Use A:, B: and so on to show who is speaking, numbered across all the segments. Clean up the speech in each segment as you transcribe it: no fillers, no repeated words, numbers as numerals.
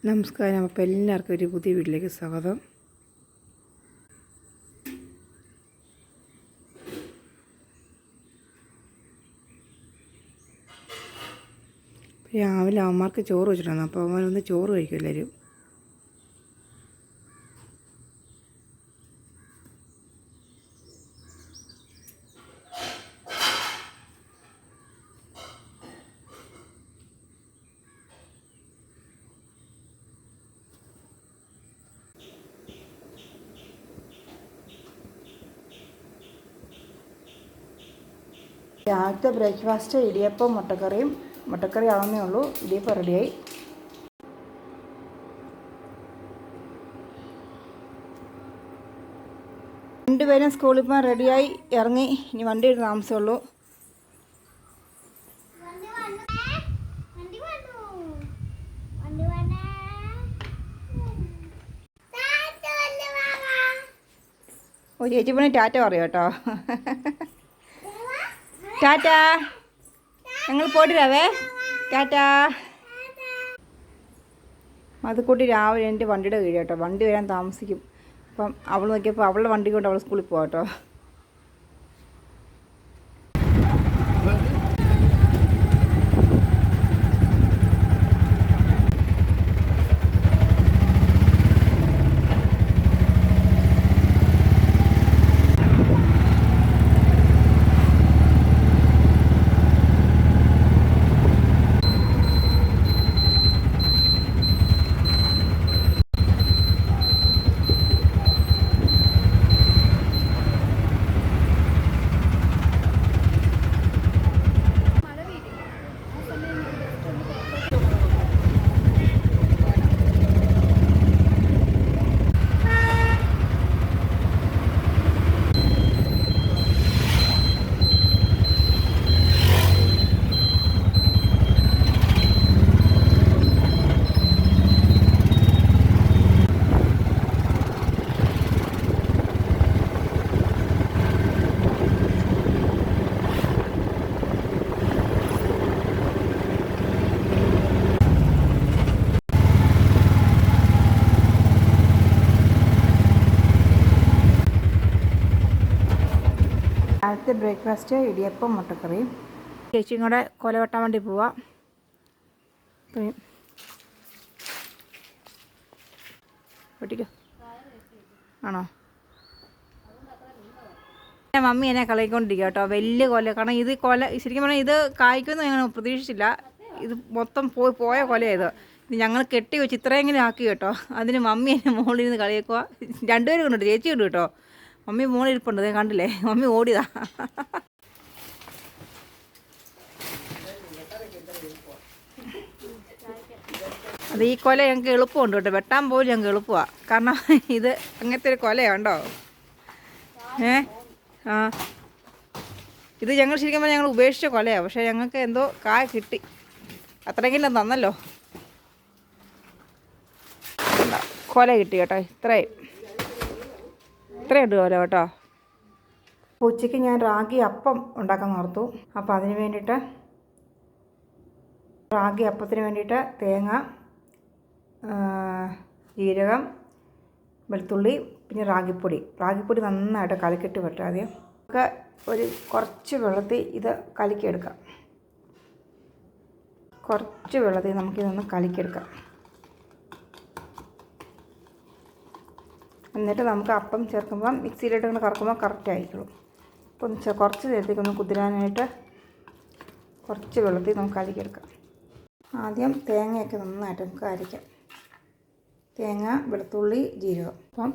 A: നമസ്കാരം. അപ്പോൾ എല്ലാവർക്കും ഒരു പുതിയ വീട്ടിലേക്ക് സ്വാഗതം. രാവിലെ അവന്മാർക്ക് ചോറ് വെച്ചിട്ടുണ്ടായിരുന്നു. അപ്പോൾ അവന്മാരൊന്ന് ചോറ് കഴിക്കും എല്ലാവരും. രാവിലത്തെ ബ്രേക്ക്ഫാസ്റ്റ് ഇടിയപ്പം മുട്ടക്കറി ആവുന്നേ ഉള്ളൂ. ഇടിയപ്പം റെഡിയായി. രണ്ടുപേരും സ്കൂളിൽ പോകാൻ റെഡിയായി ഇറങ്ങി. ഇനി വണ്ടിയുടെ താമസമുള്ളൂ. ഓ ചേച്ചി പണി ടാറ്റ പറയും കേട്ടോ. ടാറ്റാ, ഞങ്ങൾ പോട്ടിരാവേ. ടാറ്റാ. അതുകൂട്ടി രാവിലെ എൻ്റെ വണ്ടിയുടെ കീഴ് കേട്ടോ. വണ്ടി വരാൻ താമസിക്കും. അപ്പം അവൾ നോക്കിയപ്പോൾ അവളുടെ വണ്ടി കൊണ്ട് അവൾ സ്കൂളിൽ പോകാം കേട്ടോ. രാവിലത്തെ ബ്രേക്ക്ഫാസ്റ്റ് ഇടിയപ്പം മുട്ടക്കറിയും. ചേച്ചിയും കൂടെ കൊല വെട്ടാൻ വേണ്ടി പോവാം. വെട്ടിക്കോ. ആണോ? മമ്മി എന്നെ കളയിക്കൊണ്ടിരിക്കുക കേട്ടോ. വലിയ കൊല. കാരണം ഇത് കൊല ശരിക്കും പറഞ്ഞാൽ ഇത് കായ്ക്കുമെന്ന് ഞങ്ങൾ പ്രതീക്ഷിച്ചില്ല. ഇത് മൊത്തം പോയ കൊലയത്. ഇത് ഞങ്ങൾ കെട്ടി വെച്ച് ഇത്രയെങ്കിലും ആക്കി കേട്ടോ. അതിന് മമ്മി എന്നെ മുകളിൽ നിന്ന് കളിയേക്കുക. രണ്ടുപേരും കൊണ്ടുണ്ട്. ചേച്ചി ഉണ്ട് കേട്ടോ. മമ്മി മോളിൽ ഇരിപ്പുണ്ട്. കണ്ടില്ലേ? മമ്മി ഓടിയതാ. അത് ഈ കൊല ഞങ്ങൾക്ക് എളുപ്പമുണ്ട് കേട്ടോ. വെട്ടാൻ പോലും ഞങ്ങൾക്ക് എളുപ്പമാണ്. കാരണം ഇത് അങ്ങനത്തെ ഒരു കൊലയുണ്ടോ? ഇത് ഞങ്ങൾ ശരിക്കും പറഞ്ഞാൽ ഞങ്ങൾ ഉപേക്ഷിച്ച കൊലയാണ്. പക്ഷേ ഞങ്ങൾക്ക് എന്തോ കായ കിട്ടി. അത്രയെങ്കിലും തന്നല്ലോ. കൊല കിട്ടി കേട്ടോ. ഇത്രയുണ്ട് കൊല കേട്ടോ. ഉച്ചയ്ക്ക് ഞാൻ റാഗി അപ്പം ഉണ്ടാക്കാൻ ഓർത്തു. അപ്പോൾ അതിന് വേണ്ടിയിട്ട് റാഗി അപ്പത്തിന് വേണ്ടിയിട്ട് തേങ്ങ, ജീരകം, വെളുത്തുള്ളി, പിന്നെ റാഗിപ്പൊടി നന്നായിട്ട് കലക്കിയിട്ട് വെട്ടാം. ആദ്യം നമുക്ക് കുറച്ച് വെള്ളത്തിൽ ഇത് കലക്കിയെടുക്കാം. കുറച്ച് വെള്ളത്തിൽ നമുക്കിതൊന്ന് കലക്കിയെടുക്കാം. എന്നിട്ട് നമുക്ക് അപ്പം ചേർക്കുമ്പോൾ മിക്സിയിലിട്ട് ഇങ്ങനെ കറക്കുമ്പോൾ കറക്റ്റ് ആയിരിക്കും. അപ്പം കുറച്ച് നേരത്തേക്കൊന്ന് കുതിരാനായിട്ട് കുറച്ച് വെള്ളത്തിൽ നമുക്ക് അരിക്കെടുക്കാം. ആദ്യം തേങ്ങയൊക്കെ നന്നായിട്ട് നമുക്ക് അരിക്കാം. തേങ്ങ, വെളുത്തുള്ളി, ജീരകം.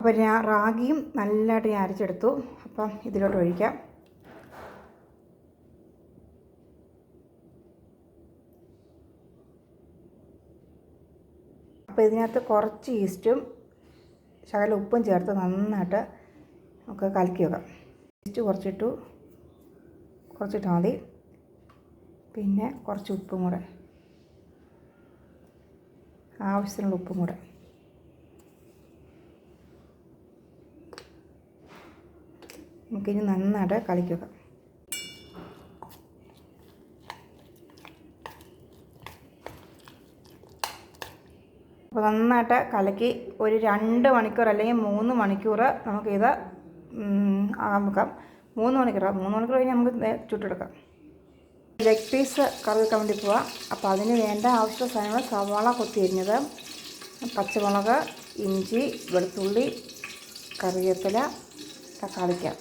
A: അപ്പം ഞാൻ റാഗിയും നല്ലതായിട്ട് ഞാൻ അരച്ചെടുത്തു. അപ്പം ഇതിലോട്ട് ഒഴിക്കാം. അപ്പോൾ ഇതിനകത്ത് കുറച്ച് ഈസ്റ്റും ശകല ഉപ്പും ചേർത്ത് നന്നായിട്ട് നമുക്ക് കലക്കി വെക്കാം. ഈസ്റ്റ് കുറച്ചിട്ടാൽ മതി. പിന്നെ കുറച്ച് ഉപ്പും കൂടെ, ആവശ്യത്തിനുള്ള ഉപ്പും കൂടെ. നമുക്കിനി നന്നായിട്ട് കലക്കി വെക്കാം. അപ്പോൾ നന്നായിട്ട് കലക്കി ഒരു 2 മണിക്കൂർ അല്ലെങ്കിൽ 3 മണിക്കൂർ നമുക്കിത് ആകാൻ വെക്കാം. 3 മണിക്കൂർ കഴിഞ്ഞ് നമുക്ക് ചുട്ടെടുക്കാം. ലെഗ് പീസ് കറി വെക്കാൻ വേണ്ടി പോവാം. അപ്പോൾ അതിന് വേണ്ട ആവശ്യമുള്ള സാധനങ്ങൾ: സവാള കൊത്തി അരിഞ്ഞത്, പച്ചമുളക്, ഇഞ്ചി, വെളുത്തുള്ളി, കറിവേപ്പില, തക്കാളിക്ക.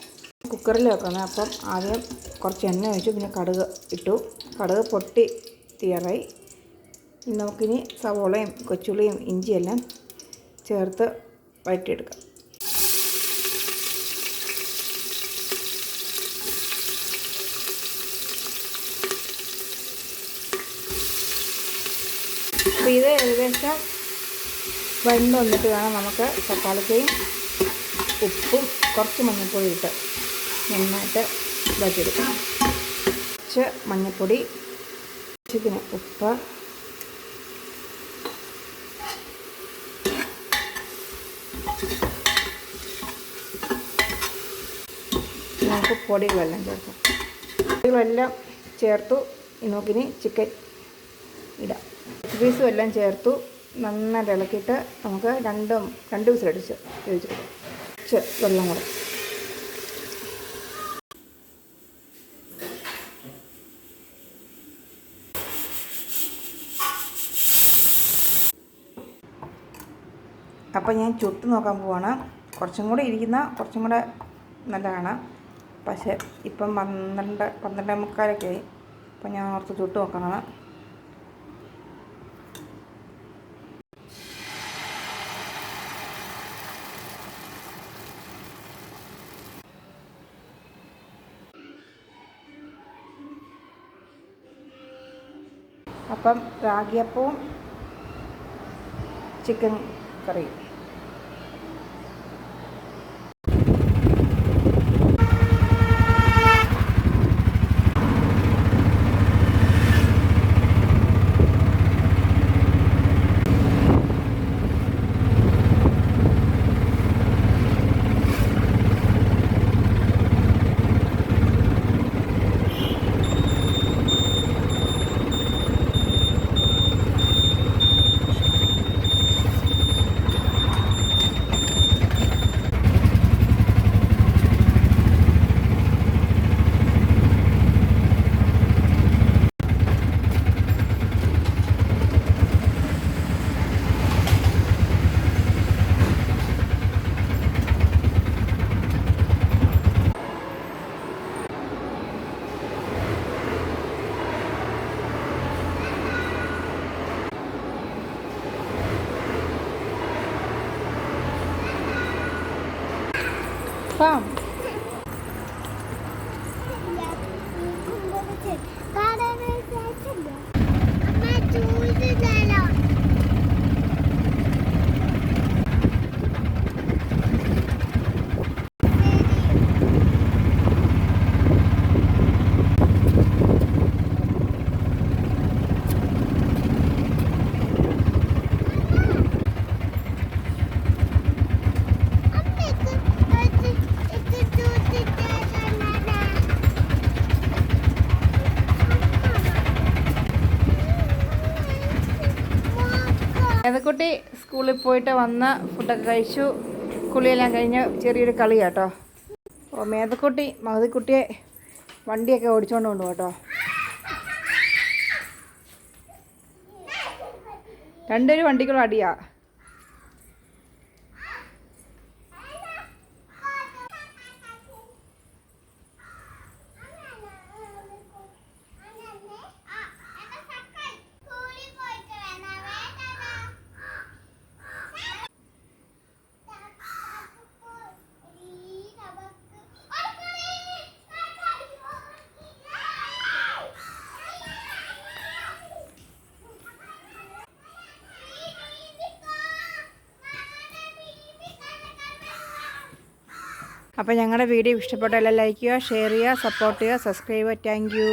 A: കുക്കറിൽ വെക്കണം. അപ്പം ആദ്യം കുറച്ച് എണ്ണ ഒഴിച്ചു, പിന്നെ കടുക് ഇട്ടു. കടുക് പൊട്ടി തീരായി. നമുക്കിനി സവോളയും കൊച്ചുള്ളിയും ഇഞ്ചിയെല്ലാം ചേർത്ത് വഴറ്റിയെടുക്കാം. അപ്പോൾ ഇത് ഏകദേശം വെന്ത് വന്നിട്ട് വേണം നമുക്ക് തക്കാളിക്കയും ഉപ്പും കുറച്ച് മഞ്ഞൾപ്പൊടി ഇട്ട് നന്നായിട്ട് വഴറ്റിയെടുക്കാം. കുറച്ച് മഞ്ഞൾപ്പൊടി, പിന്നെ ഉപ്പ്, നമുക്ക് പൊടികളെല്ലാം ചേർക്കാം. പൊടികളെല്ലാം ചേർത്തു. നമുക്കിനി ചിക്കൻ ഇടാം. പീസും എല്ലാം ചേർത്തു നന്നായിട്ട് ഇളക്കിയിട്ട് നമുക്ക് രണ്ട് വിസിലടിച്ച് വേവിച്ചെടുക്കാം. കുറച്ച് വെള്ളം കൂടെ. അപ്പോൾ ഞാൻ ചുട്ട് നോക്കാൻ പോവാണ്. കുറച്ചും കൂടെ കുറച്ചും കൂടെ നല്ലതാണ്. പക്ഷേ ഇപ്പം 12:45 ആയി. അപ്പോൾ ഞാൻ ഓർത്ത് ചുട്ട് നോക്കാനാണ്. അപ്പം റാഗിയപ്പവും ചിക്കൻ കറിയും. Come. മേതക്കുട്ടി സ്കൂളിൽ പോയിട്ട് വന്ന് ഫുഡൊക്കെ കഴിച്ചു. കുളിയെല്ലാം കഴിഞ്ഞ് ചെറിയൊരു കളി കേട്ടോ. അപ്പോൾ മേതക്കുട്ടി മഹതിക്കുട്ടിയെ വണ്ടിയൊക്കെ ഓടിച്ചുകൊണ്ട് കൊണ്ടു കേട്ടോ. രണ്ടൊരു വണ്ടിക്കുള്ള അടിയാ. അപ്പോൾ ഞങ്ങളുടെ വീഡിയോ ഇഷ്ടപ്പെട്ടാൽ ലൈക്ക് ചെയ്യുക, ഷെയർ ചെയ്യുക, സപ്പോർട്ട് ചെയ്യുക, സബ്സ്ക്രൈബ് ചെയ്യുക. Thank you.